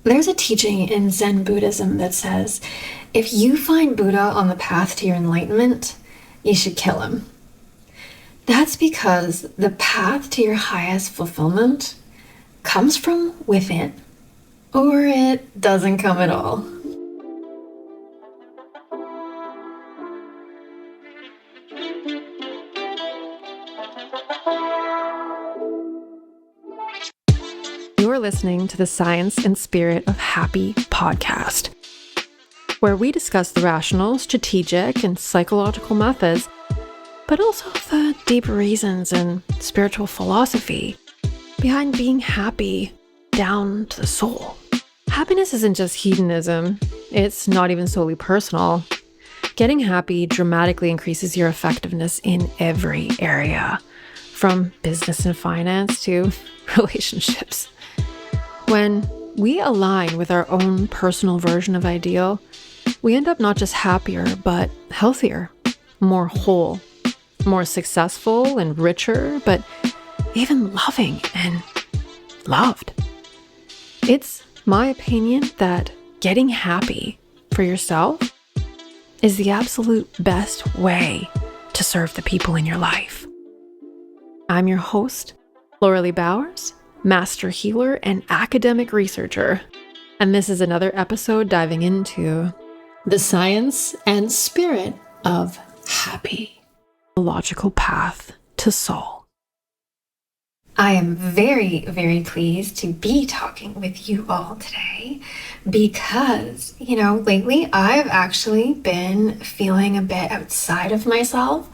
There's a teaching in Zen Buddhism that says, if you find Buddha on the path to your enlightenment, you should kill him. That's because the path to your highest fulfillment comes from within, or it doesn't come at all. You're listening to the Science and Spirit of Happy podcast, where we discuss the rational, strategic, and psychological methods, but also the deep reasons and spiritual philosophy behind being happy down to the soul. Happiness isn't just hedonism. It's not even solely personal. Getting happy dramatically increases your effectiveness in every area, from business and finance to relationships. When we align with our own personal version of ideal, we end up not just happier, but healthier, more whole, more successful and richer, but even loving and loved. It's my opinion that getting happy for yourself is the absolute best way to serve the people in your life. I'm your host, Laura Lee Bowers, master healer and academic researcher, and this is another episode diving into The science and spirit of happy. the logical path to soul. I am very, very pleased to be talking with you all today because, lately I've actually been feeling a bit outside of myself,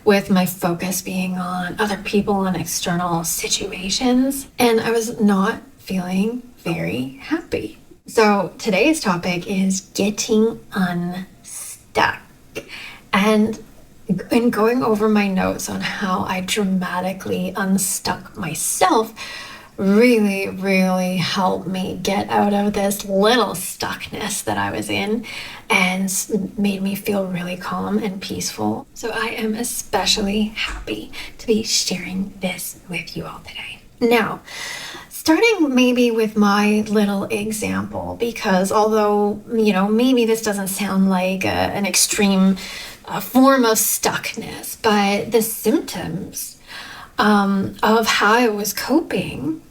with my focus being on other people and external situations, and I was not feeling very happy. So today's topic is getting unstuck. And in going over my notes on how I dramatically unstuck myself really, really helped me get out of this little stuckness that I was in and made me feel really calm and peaceful. So I am especially happy to be sharing this with you all today. Now, starting maybe with my little example, because although, maybe this doesn't sound like an extreme form of stuckness, but the symptoms of how I was coping,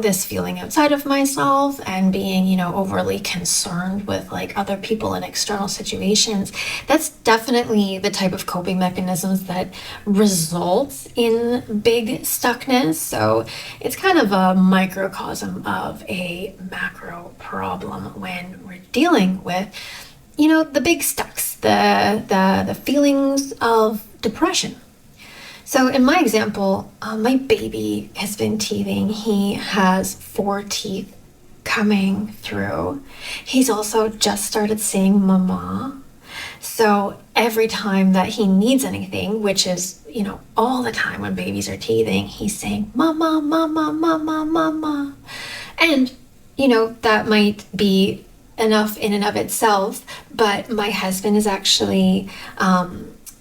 this feeling outside of myself and being, overly concerned with like other people and external situations, that's definitely the type of coping mechanisms that results in big stuckness. So it's kind of a microcosm of a macro problem when we're dealing with, the big stucks, the feelings of depression. So in my example, my baby has been teething. He has 4 teeth coming through. He's also just started saying mama. So every time that he needs anything, which is, all the time when babies are teething, he's saying mama, mama, mama, mama. And, that might be enough in and of itself, but my husband is actually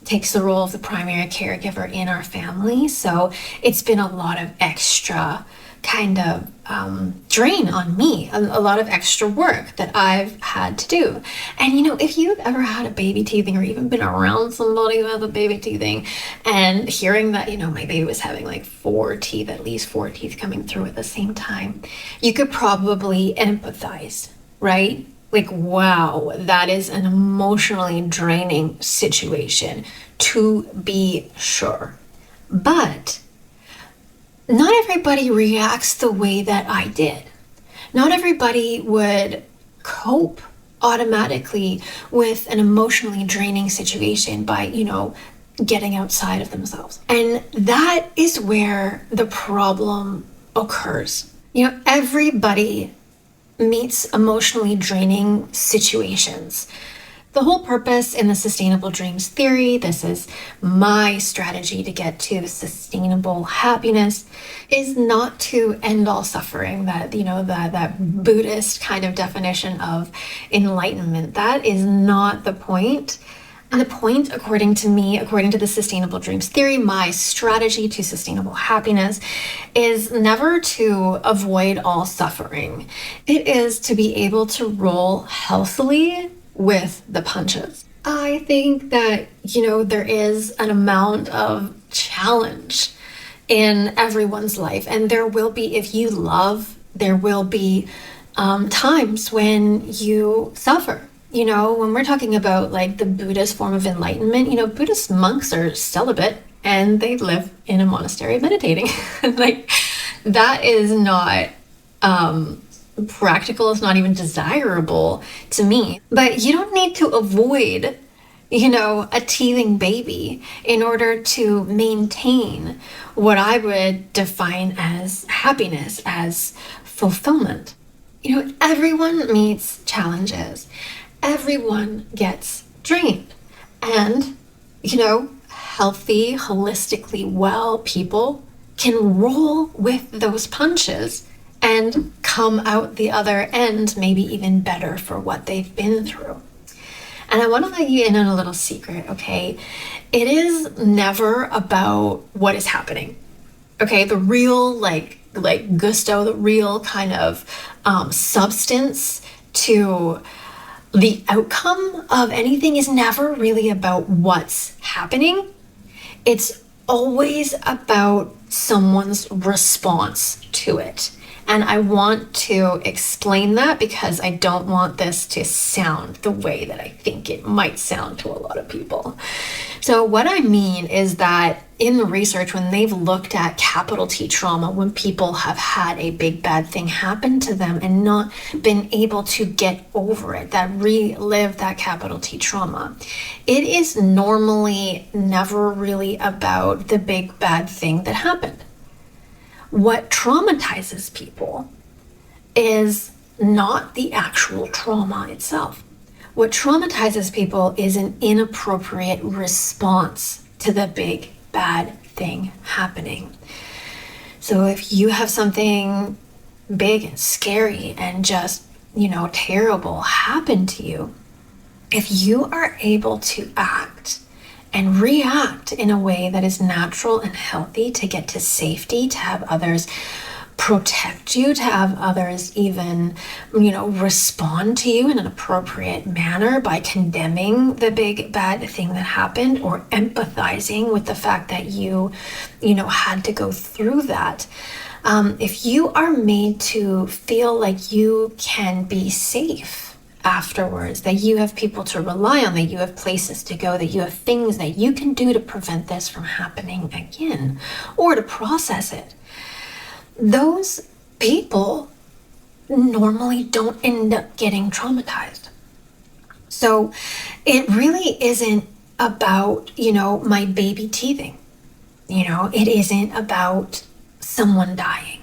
takes the role of the primary caregiver in our family. So it's been a lot of extra kind of drain on me, a lot of extra work that I've had to do. And if you've ever had a baby teething or even been around somebody who has a baby teething and hearing that, my baby was having like 4 teeth, at least 4 teeth coming through at the same time, you could probably empathize, right? Like, wow, that is an emotionally draining situation, to be sure. But not everybody reacts the way that I did. Not everybody would cope automatically with an emotionally draining situation by, getting outside of themselves. And that is where the problem occurs. Everybody meets emotionally draining situations. The whole purpose in the Sustainable Dreams theory, this is my strategy to get to sustainable happiness, is not to end all suffering, that Buddhist kind of definition of enlightenment. That is not the point. And the point, according to me, according to the Sustainable Dreams Theory, my strategy to sustainable happiness is never to avoid all suffering. It is to be able to roll healthily with the punches. I think that, there is an amount of challenge in everyone's life, and there will be, if you love, there will be times when you suffer. When we're talking about like the Buddhist form of enlightenment, Buddhist monks are celibate and they live in a monastery meditating. Like, that is not practical. It's not even desirable to me. But you don't need to avoid, a teething baby in order to maintain what I would define as happiness, as fulfillment. Everyone meets challenges. Everyone gets drained. And, healthy, holistically well people can roll with those punches and come out the other end maybe even better for what they've been through. And I want to let you in on a little secret, okay? It is never about what is happening, okay? The real, like gusto, the real kind of substance to the outcome of anything is never really about what's happening. It's always about someone's response to it. And I want to explain that because I don't want this to sound the way that I think it might sound to a lot of people. So what I mean is that in the research, when they've looked at capital T trauma, when people have had a big bad thing happen to them and not been able to get over it, that relive that capital T trauma, it is normally never really about the big bad thing that happened. What traumatizes people is not the actual trauma itself. What traumatizes people is an inappropriate response to the big bad thing happening. So if you have something big and scary and just, terrible happen to you, if you are able to act and react in a way that is natural and healthy to get to safety, to have others protect you, to have others even, respond to you in an appropriate manner by condemning the big bad thing that happened or empathizing with the fact that you had to go through that. If you are made to feel like you can be safe afterwards, that you have people to rely on, that you have places to go, that you have things that you can do to prevent this from happening again or to process it, those people normally don't end up getting traumatized. So it really isn't about, my baby teething. It isn't about someone dying.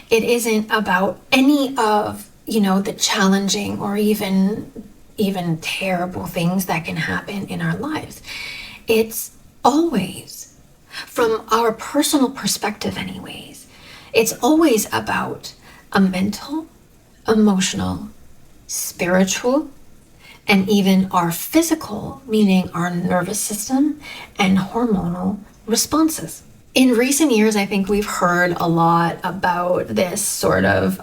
It isn't about any of the challenging or even terrible things that can happen in our lives. It's always, from our personal perspective anyways, it's always about a mental, emotional, spiritual, and even our physical, meaning our nervous system and hormonal responses. In recent years, I think we've heard a lot about this sort of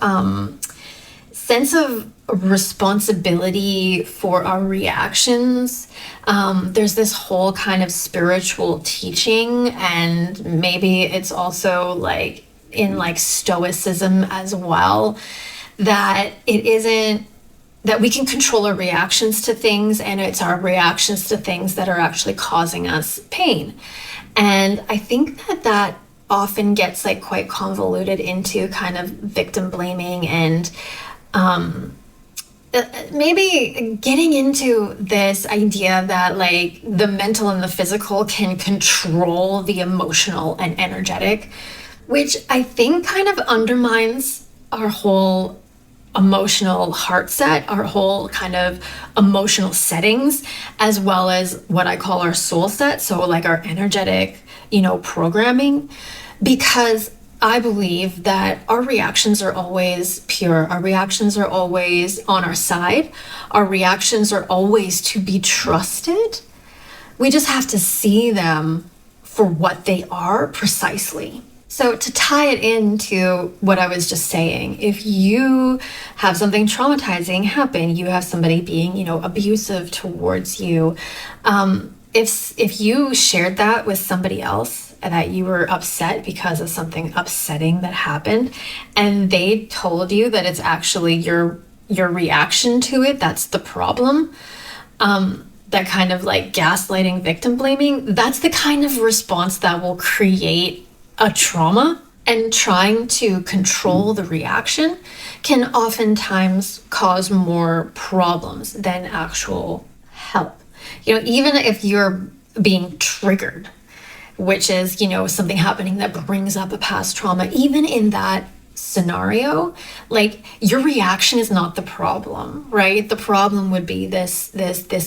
sense of responsibility for our reactions. There's this whole kind of spiritual teaching, and maybe it's also like in like stoicism as well, that it isn't that we can control our reactions to things, and it's our reactions to things that are actually causing us pain. And I think that often gets like quite convoluted into kind of victim blaming and maybe getting into this idea that like the mental and the physical can control the emotional and energetic, which I think kind of undermines our whole emotional HeartSet, our whole kind of emotional settings, as well as what I call our SoulSet. So like our energetic, programming, because I believe that our reactions are always pure. Our reactions are always on our side. Our reactions are always to be trusted. We just have to see them for what they are precisely. So to tie it into what I was just saying, if you have something traumatizing happen, you have somebody being, abusive towards you, if you shared that with somebody else, that you were upset because of something upsetting that happened, and they told you that it's actually your reaction to it that's the problem, that kind of like gaslighting, victim blaming, that's the kind of response that will create a trauma. And trying to control the reaction can oftentimes cause more problems than actual help. Even if you're being triggered, which is, something happening that brings up a past trauma, even in that scenario, like, your reaction is not the problem, right? The problem would be this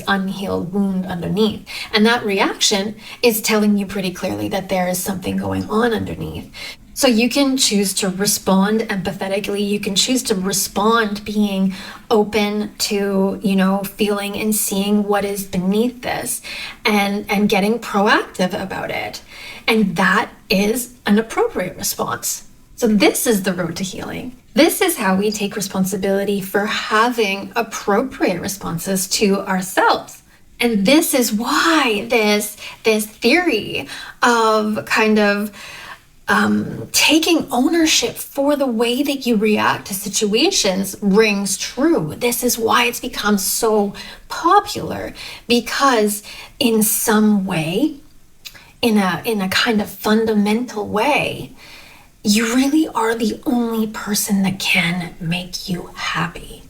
unhealed wound underneath, and that reaction is telling you pretty clearly that there is something going on underneath. So you can choose to respond empathetically. You can choose to respond being open to, feeling and seeing what is beneath this, and getting proactive about it. And that is an appropriate response. So this is the road to healing. This is how we take responsibility for having appropriate responses to ourselves. And this is why this theory of kind of taking ownership for the way that you react to situations rings true. This is why it's become so popular, because in some way, in a kind of fundamental way, you really are the only person that can make you happy.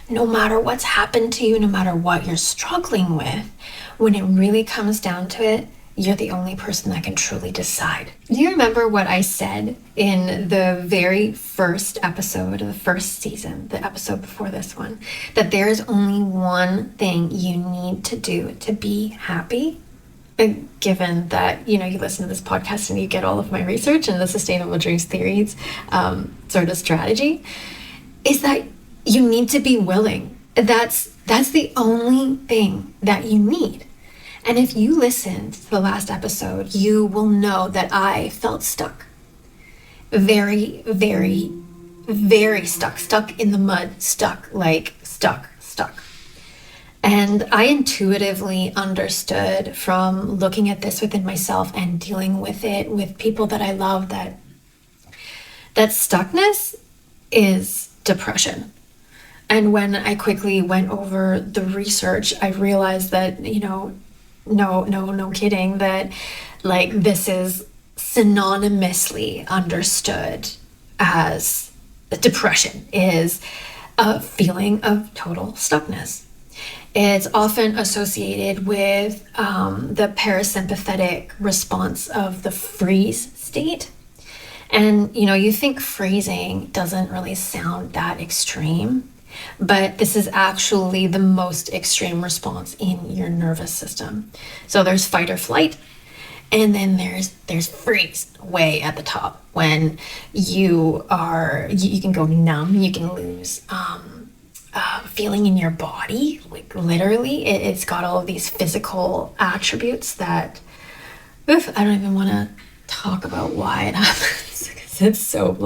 No matter what's happened to you, no matter what you're struggling with, when it really comes down to it, you're the only person that can truly decide. Do you remember what I said in the very first episode of the first season, the episode before this one, that there is only one thing you need to do to be happy? And given that, you listen to this podcast and you get all of my research and the Sustainable Dreams Theories sort of strategy, is that you need to be willing. That's the only thing that you need. And if you listened to the last episode, you will know that I felt stuck. Very, very, very stuck in the mud, stuck. And I intuitively understood from looking at this within myself and dealing with it with people that I love that stuckness is depression. And when I quickly went over the research, I realized that, no kidding, that like this is synonymously understood as depression is a feeling of total stuckness. It's often associated with the parasympathetic response of the freeze state. And, you think freezing doesn't really sound that extreme, but this is actually the most extreme response in your nervous system. So there's fight or flight, and then there's freeze way at the top when you can go numb, you can lose feeling in your body, like literally. It's got all of these physical attributes that I don't even want to talk about why it happens, because it's so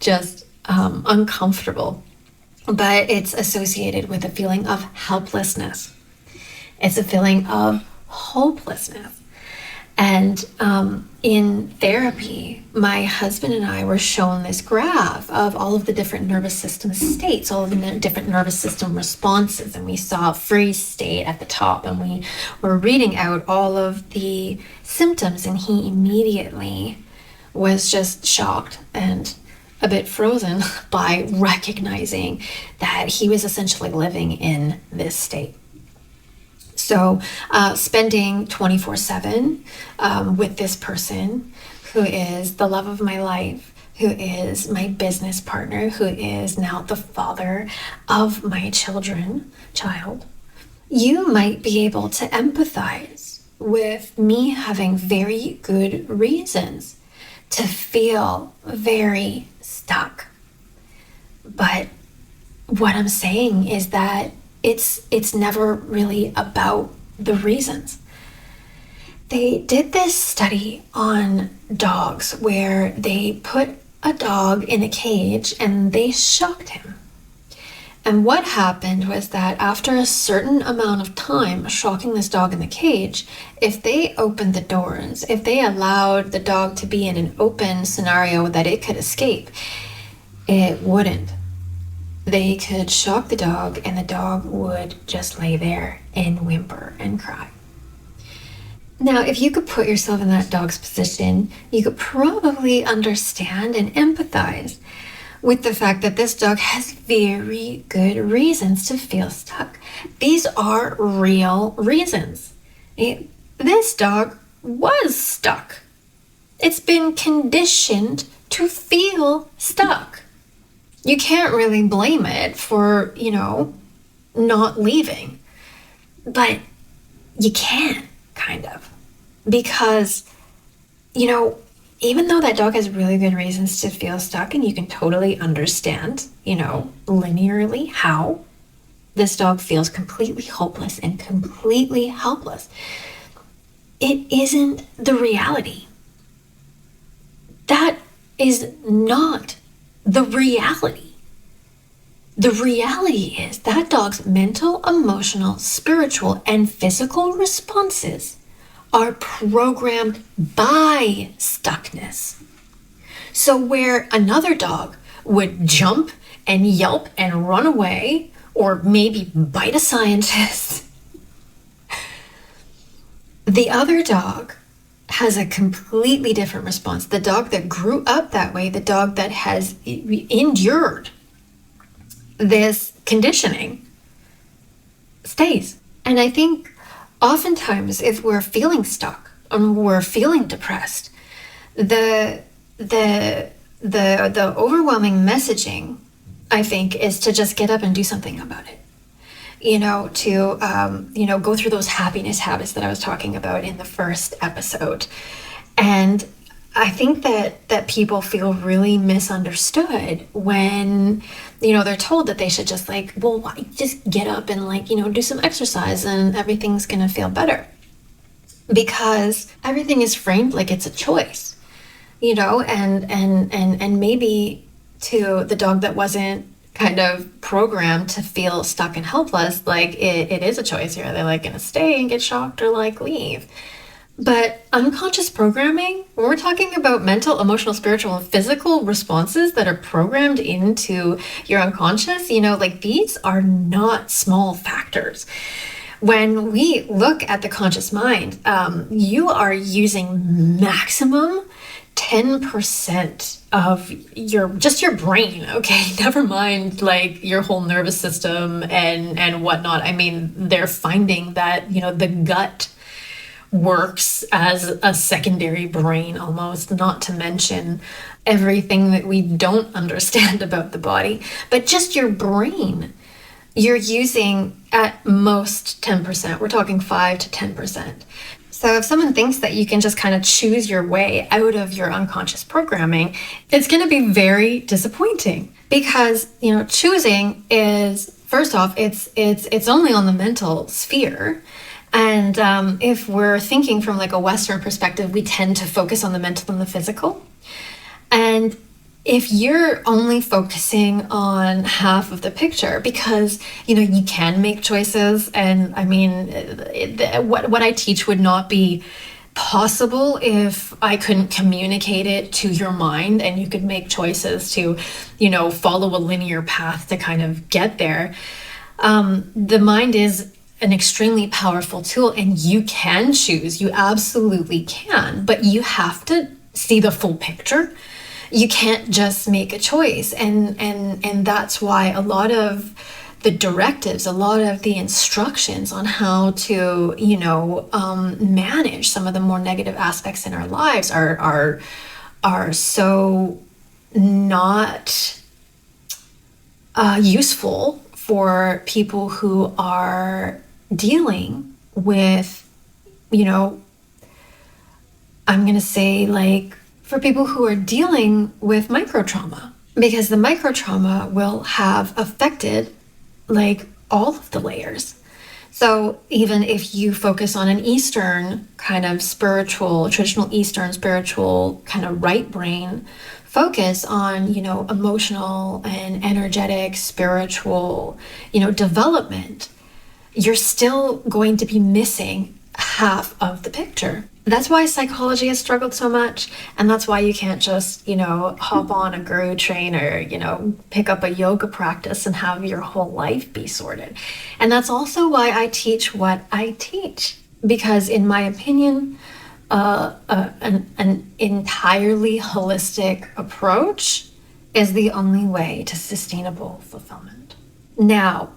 just uncomfortable. But it's associated with a feeling of helplessness. It's a feeling of hopelessness. And in therapy, my husband and I were shown this graph of all of the different nervous system states, all of the different nervous system responses. And we saw freeze state at the top, and we were reading out all of the symptoms, and he immediately was just shocked and a bit frozen by recognizing that he was essentially living in this state. So spending 24/7 with this person who is the love of my life, who is my business partner, who is now the father of my child, you might be able to empathize with me having very good reasons to feel very stuck. But what I'm saying is that it's never really about the reasons. They did this study on dogs where they put a dog in a cage and they shocked him. And what happened was that after a certain amount of time shocking this dog in the cage, if they opened the doors, if they allowed the dog to be in an open scenario that it could escape, it wouldn't. They could shock the dog and the dog would just lay there and whimper and cry. Now, if you could put yourself in that dog's position, you could probably understand and empathize with the fact that this dog has very good reasons to feel stuck. These are real reasons. This dog was stuck. It's been conditioned to feel stuck. You can't really blame it for, not leaving. But you can, kind of. Because, even though that dog has really good reasons to feel stuck, and you can totally understand, linearly how this dog feels completely hopeless and completely helpless, it isn't the reality. That is not the reality. The reality is that dog's mental, emotional, spiritual, and physical responses are programmed by stuckness. So where another dog would jump and yelp and run away, or maybe bite a scientist, the other dog has a completely different response. The dog that grew up that way, the dog that has endured this conditioning, stays. And I think oftentimes, if we're feeling stuck or we're feeling depressed, the overwhelming messaging, I think, is to just get up and do something about it. To go through those happiness habits that I was talking about in the first episode. And I think that people feel really misunderstood when, they're told that they should just just get up and do some exercise and everything's going to feel better. Because everything is framed like it's a choice, and maybe to the dog that wasn't kind of programmed to feel stuck and helpless, it is a choice here. They're going to stay and get shocked or leave. But unconscious programming, when we're talking about mental, emotional, spiritual, and physical responses that are programmed into your unconscious, these are not small factors. When we look at the conscious mind, you are using maximum 10% of your brain, okay? Never mind your whole nervous system and whatnot. I mean, they're finding that, the gut works as a secondary brain almost, not to mention everything that we don't understand about the body. But just your brain, you're using at most 10%. We're talking 5 to 10%. So if someone thinks that you can just kind of choose your way out of your unconscious programming, it's going to be very disappointing, because, choosing is, first off, it's only on the mental sphere. And if we're thinking from a Western perspective, we tend to focus on the mental and the physical. And if you're only focusing on half of the picture, because, you can make choices. And I mean, what I teach would not be possible if I couldn't communicate it to your mind and you could make choices to, follow a linear path to kind of get there. The mind is an extremely powerful tool, and you can choose. You absolutely can, but you have to see the full picture. You can't just make a choice. And that's why a lot of the directives, a lot of the instructions on how to, manage some of the more negative aspects in our lives are so not useful for people who are dealing with, I'm going to say for people who are dealing with microtrauma, because the microtrauma will have affected all of the layers. So even if you focus on an Eastern kind of spiritual, traditional Eastern spiritual kind of right brain focus on, emotional and energetic spiritual, development, you're still going to be missing half of the picture. That's why psychology has struggled so much. And that's why you can't just, hop on a guru train or, pick up a yoga practice and have your whole life be sorted. And that's also why I teach what I teach. Because in my opinion, an entirely holistic approach is the only way to sustainable fulfillment. Now,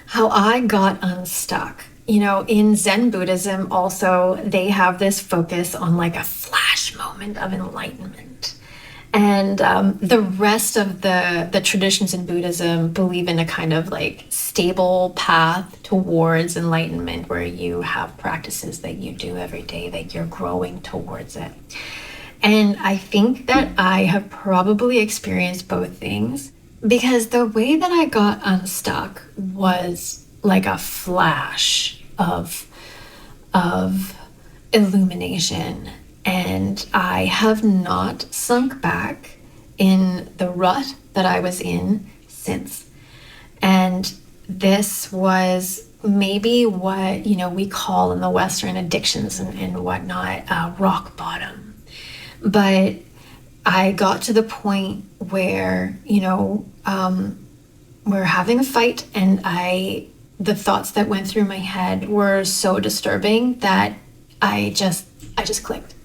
how I got unstuck. In Zen Buddhism, also, they have this focus on like a flash moment of enlightenment. And the rest of the traditions in Buddhism believe in a kind of like stable path towards enlightenment where you have practices that you do every day that you're growing towards it. And I think that I have probably experienced both things because the way that I got unstuck was like a flash of illumination, and I have not sunk back in the rut that I was in since. And this was maybe what we call in the Western addictions and whatnot rock bottom. But I got to the point where we're having a fight, and the thoughts that went through my head were so disturbing that I just clicked.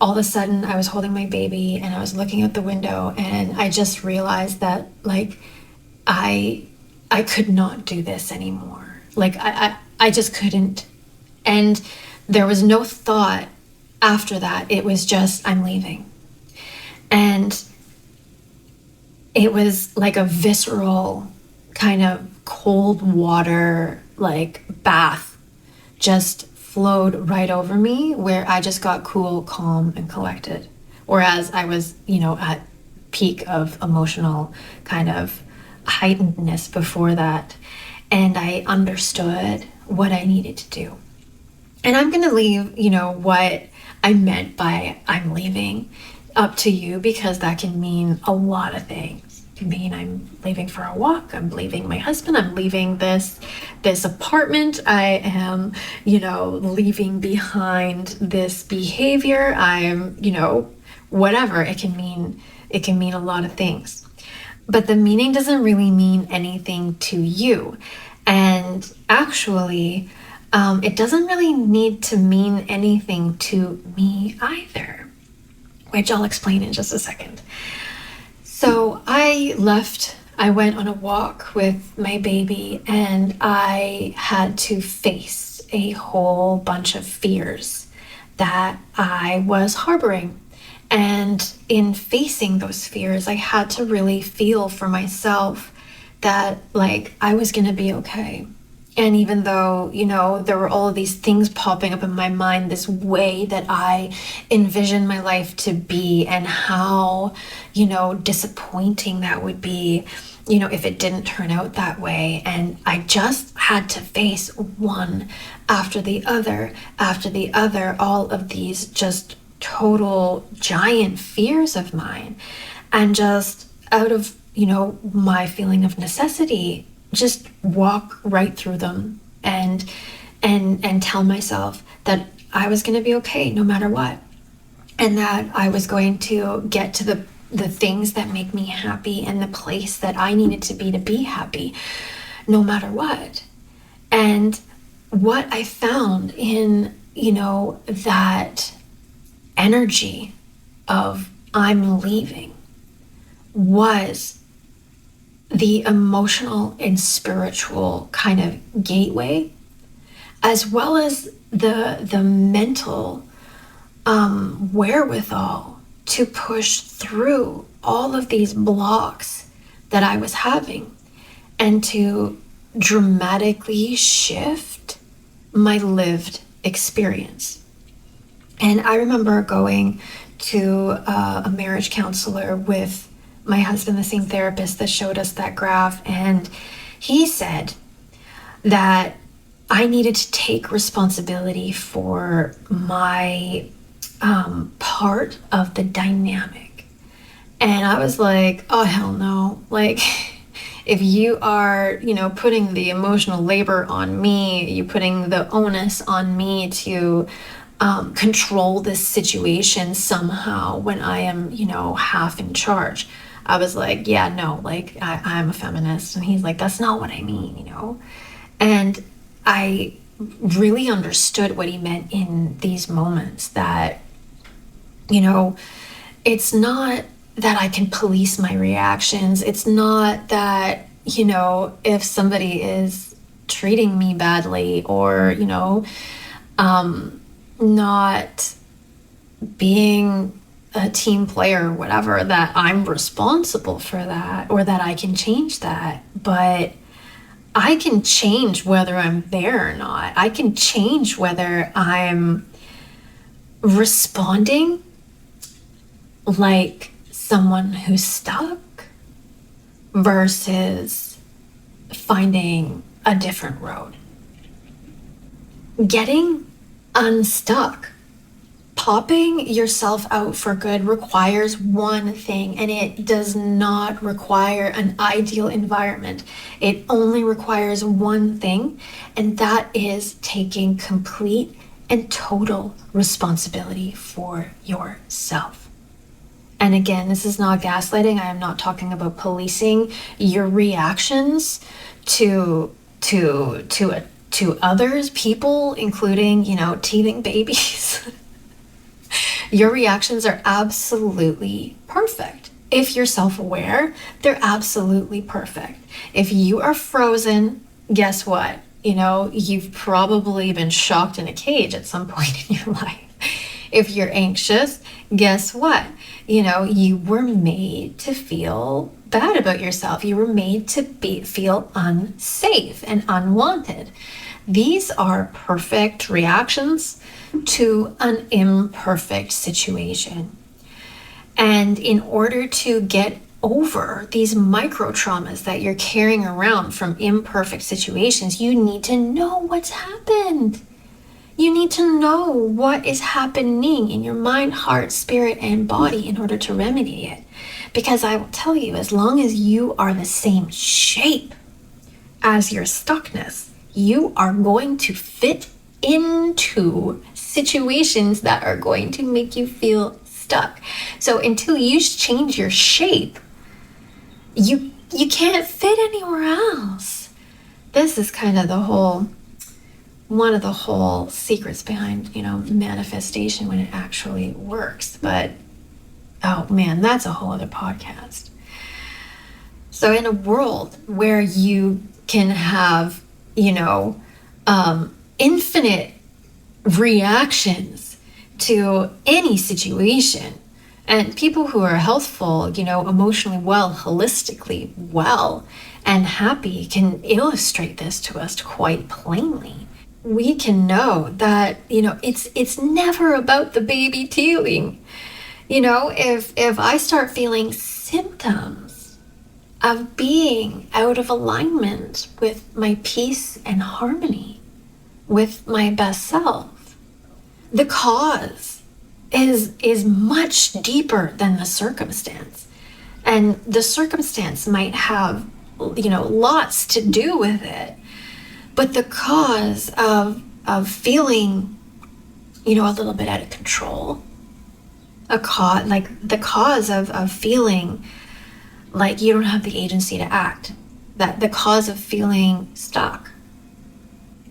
All of a sudden, I was holding my baby and I was looking out the window, and I just realized that like I could not do this anymore. Like I just couldn't. And there was no thought after that. It was just, I'm leaving. And it was like a visceral kind of cold water, like bath just flowed right over me, where I just got cool, calm, and collected. Whereas I was, at peak of emotional kind of heightenedness before that. And I understood what I needed to do. And I'm going to leave, what I meant by I'm leaving up to you, because that can mean a lot of things. It can mean I'm leaving for a walk, I'm leaving my husband, I'm leaving this apartment, I am, leaving behind this behavior, I'm, whatever. It can mean a lot of things. But the meaning doesn't really mean anything to you. And actually, it doesn't really need to mean anything to me either, which I'll explain in just a second. So I went on a walk with my baby, and I had to face a whole bunch of fears that I was harboring. And in facing those fears, I had to really feel for myself that like I was going to be okay. And even though, there were all of these things popping up in my mind, this way that I envisioned my life to be, and how, disappointing that would be, if it didn't turn out that way. And I just had to face one after the other, all of these just total giant fears of mine. And just out of, my feeling of necessity, just walk right through them and tell myself that I was going to be okay no matter what, and that I was going to get to the things that make me happy and the place that I needed to be happy no matter what. And what I found in that energy of I'm leaving was the emotional and spiritual kind of gateway, as well as the mental wherewithal to push through all of these blocks that I was having, and to dramatically shift my lived experience. And I remember going to a marriage counselor with my husband, the same therapist that showed us that graph, and he said that I needed to take responsibility for my part of the dynamic. And I was like, oh, hell no. Like, if you are, putting the emotional labor on me, you putting the onus on me to control this situation somehow when I am, half in charge. I was like, yeah, no, like I'm a feminist. And he's like, that's not what I mean, And I really understood what he meant in these moments, that, it's not that I can police my reactions. It's not that, if somebody is treating me badly or, not being a team player or whatever, that I'm responsible for that or that I can change that. But I can change whether I'm there or not. I can change whether I'm responding like someone who's stuck versus finding a different road. Getting unstuck, popping yourself out for good requires one thing, and it does not require an ideal environment. It only requires one thing, and that is taking complete and total responsibility for yourself. And again, this is not gaslighting. I am not talking about policing your reactions to others, people, including, teething babies. Your reactions are absolutely perfect. If you're self-aware, they're absolutely perfect. If you are frozen, guess what? You've probably been shocked in a cage at some point in your life. If you're anxious, guess what? You were made to feel bad about yourself. You were made to feel unsafe and unwanted. These are perfect reactions to an imperfect situation. And in order to get over these micro traumas that you're carrying around from imperfect situations, you need to know what's happened. You need to know what is happening in your mind, heart, spirit, and body in order to remedy it. Because I will tell you, as long as you are the same shape as your stuckness, you are going to fit into situations that are going to make you feel stuck. So until you change your shape, you can't fit anywhere else. This is kind of one of the whole secrets behind, manifestation when it actually works. But, oh man, that's a whole other podcast. So in a world where you can have, infinite reactions to any situation, and people who are healthful, emotionally well, holistically well, and happy can illustrate this to us quite plainly. We can know that, it's never about the baby teething. If I start feeling symptoms of being out of alignment with my peace and harmony, with my best self, the cause is much deeper than the circumstance. And the circumstance might have, lots to do with it. But the cause of feeling, a little bit out of control, the cause of feeling like you don't have the agency to act, that the cause of feeling stuck,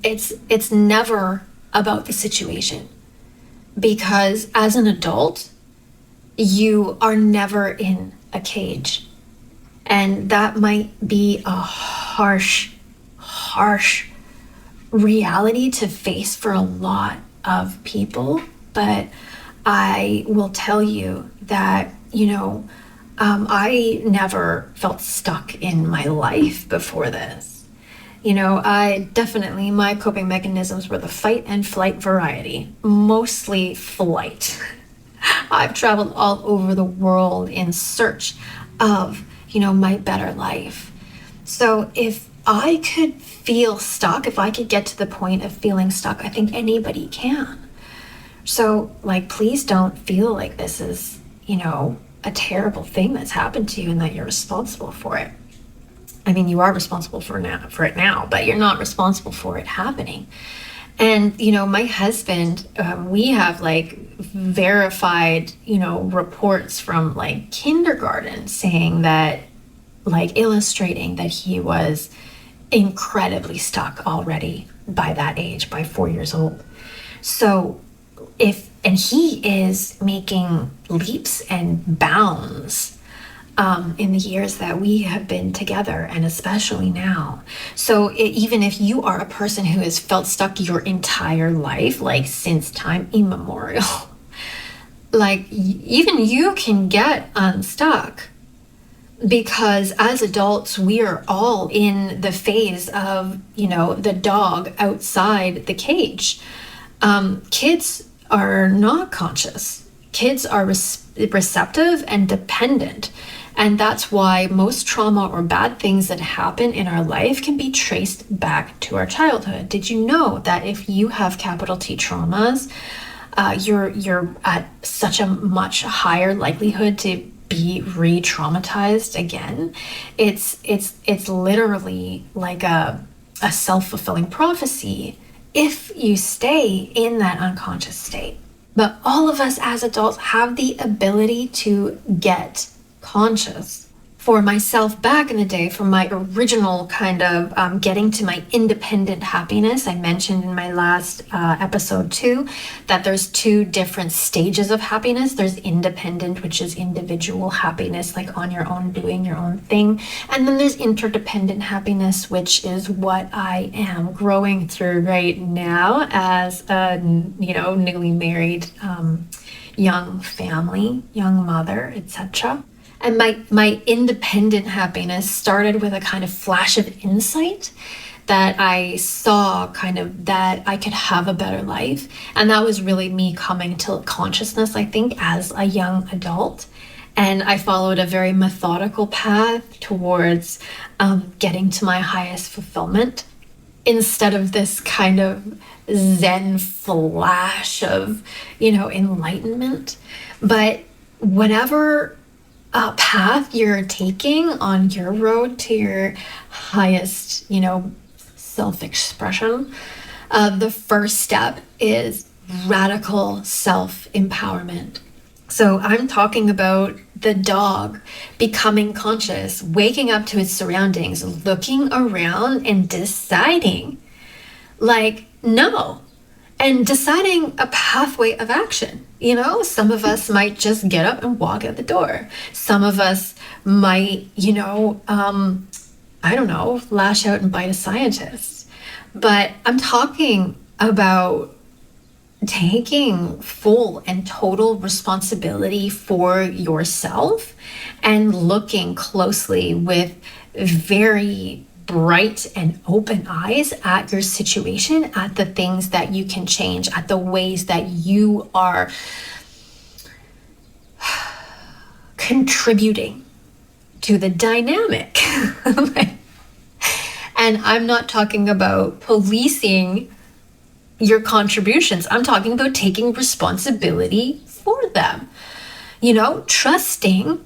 it's never about the situation. Because as an adult, you are never in a cage. And that might be a harsh reality to face for a lot of people. But I will tell you that, I never felt stuck in my life before this. My coping mechanisms were the fight and flight variety, mostly flight. I've traveled all over the world in search of, my better life. So if I could feel stuck, if I could get to the point of feeling stuck, I think anybody can. So, like, please don't feel like this is, a terrible thing that's happened to you and that you're responsible for it. I mean, you are responsible for it now, but you're not responsible for it happening. And, my husband, we have like verified, reports from like kindergarten saying that, like, illustrating that he was incredibly stuck already by that age, by 4 years old. So and he is making leaps and bounds in the years that we have been together, and especially now. So even if you are a person who has felt stuck your entire life, like since time immemorial, like even you can get unstuck, because as adults, we are all in the phase of, the dog outside the cage. Kids are not conscious. Kids are receptive and dependent. And that's why most trauma or bad things that happen in our life can be traced back to our childhood. Did you know that if you have capital T traumas, you're at such a much higher likelihood to be re-traumatized again? It's literally like a self-fulfilling prophecy if you stay in that unconscious state. But all of us as adults have the ability to get conscious. For myself back in the day, for my original kind of getting to my independent happiness, I mentioned in my last episode too, that there's two different stages of happiness. There's independent, which is individual happiness, like on your own, doing your own thing. And then there's interdependent happiness, which is what I am growing through right now as a, newly married young family, young mother, etc. And my independent happiness started with a kind of flash of insight that I saw kind of that I could have a better life. And that was really me coming to consciousness, I think, as a young adult. And I followed a very methodical path towards getting to my highest fulfillment, instead of this kind of Zen flash of, enlightenment. But whatever path you're taking on your road to your highest, self-expression, the first step is radical self-empowerment. So I'm talking about the dog becoming conscious, waking up to its surroundings, looking around and deciding, like, no, and deciding a pathway of action. Some of us might just get up and walk out the door. Some of us might, lash out and bite a scientist. But I'm talking about taking full and total responsibility for yourself and looking closely with very bright and open eyes at your situation, at the things that you can change, at the ways that you are contributing to the dynamic. And I'm not talking about policing your contributions. I'm talking about taking responsibility for them. Trusting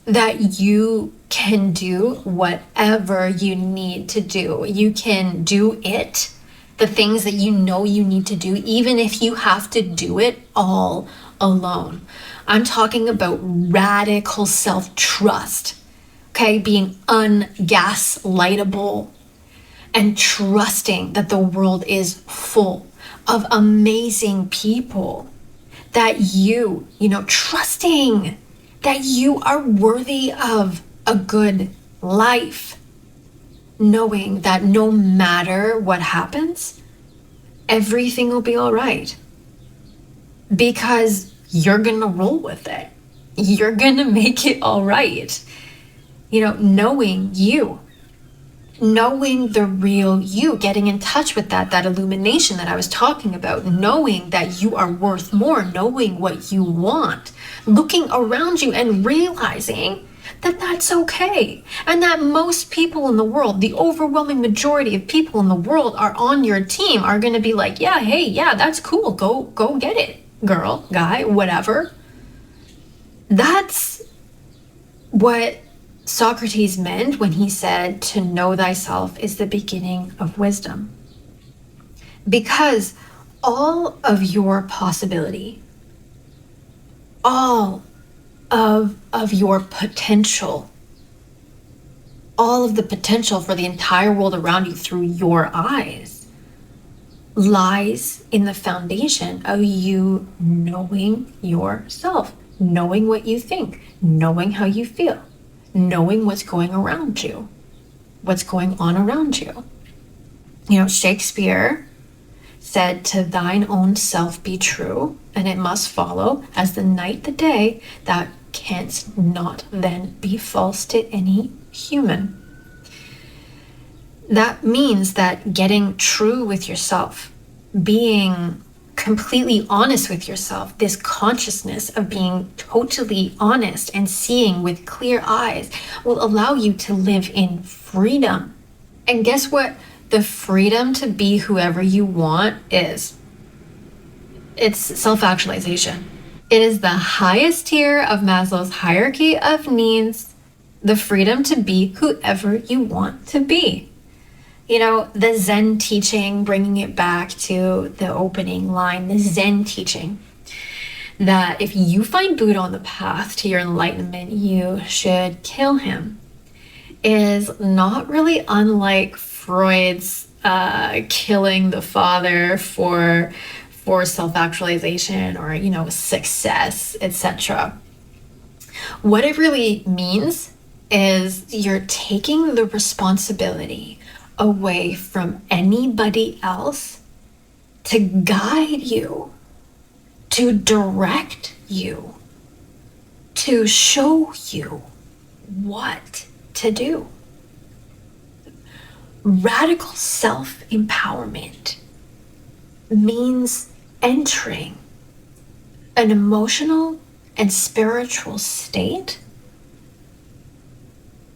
that you can do whatever you need to do. You can do it, the things that you know you need to do, even if you have to do it all alone. I'm talking about radical self-trust, okay? Being ungaslightable and trusting that the world is full of amazing people, that trusting that you are worthy of a good life, knowing that no matter what happens, everything will be all right, because you're gonna roll with it. You're gonna make it all right. Knowing the real you, getting in touch with that illumination that I was talking about, knowing that you are worth more, knowing what you want, looking around you and realizing that's okay. And that most people in the world, the overwhelming majority of people in the world are on your team, are going to be like, yeah, hey, yeah, that's cool. Go get it, girl, guy, whatever. That's what Socrates meant when he said to know thyself is the beginning of wisdom. Because all of your possibility, all of your potential, all of the potential for the entire world around you through your eyes lies in the foundation of you knowing yourself, knowing what you think, knowing how you feel, knowing what's going around you, what's going on around you. You know, Shakespeare said, to thine own self be true, and it must follow as the night the day, that canst not then be false to any human. That means that getting true with yourself, being completely honest with yourself, this consciousness of being totally honest and seeing with clear eyes will allow you to live in freedom. And guess what? The freedom to be whoever you want is. It's self-actualization. It is the highest tier of Maslow's hierarchy of needs, the freedom to be whoever you want to be. You know, the Zen teaching, bringing it back to the opening line, the Zen teaching, that if you find Buddha on the path to your enlightenment, you should kill him, is not really unlike Freud's killing the father for self-actualization or, you know, success, etc. What it really means is you're taking the responsibility away from anybody else to guide you, to direct you, to show you what to do. Radical self-empowerment means entering an emotional and spiritual state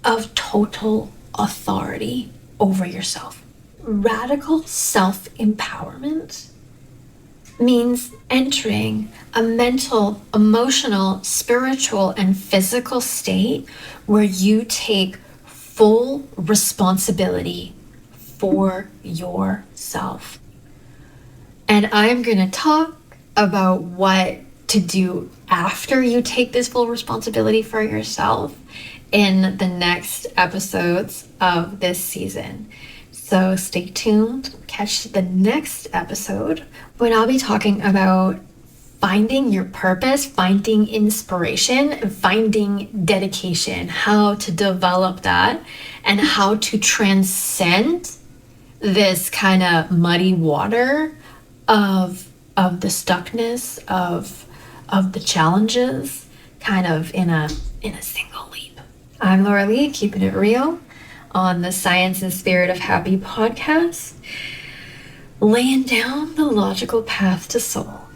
of total authority over yourself. Radical self-empowerment means entering a mental, emotional, spiritual, and physical state where you take full responsibility for yourself. And I'm going to talk about what to do after you take this full responsibility for yourself in the next episodes of this season. So stay tuned, catch the next episode when I'll be talking about finding your purpose, finding inspiration, finding dedication, how to develop that, and how to transcend this kind of muddy water of the stuckness, of the challenges, kind of in a single leap. I'm Laura Lee, keeping it real on the Science and Spirit of Happy podcast, laying down the logical path to soul.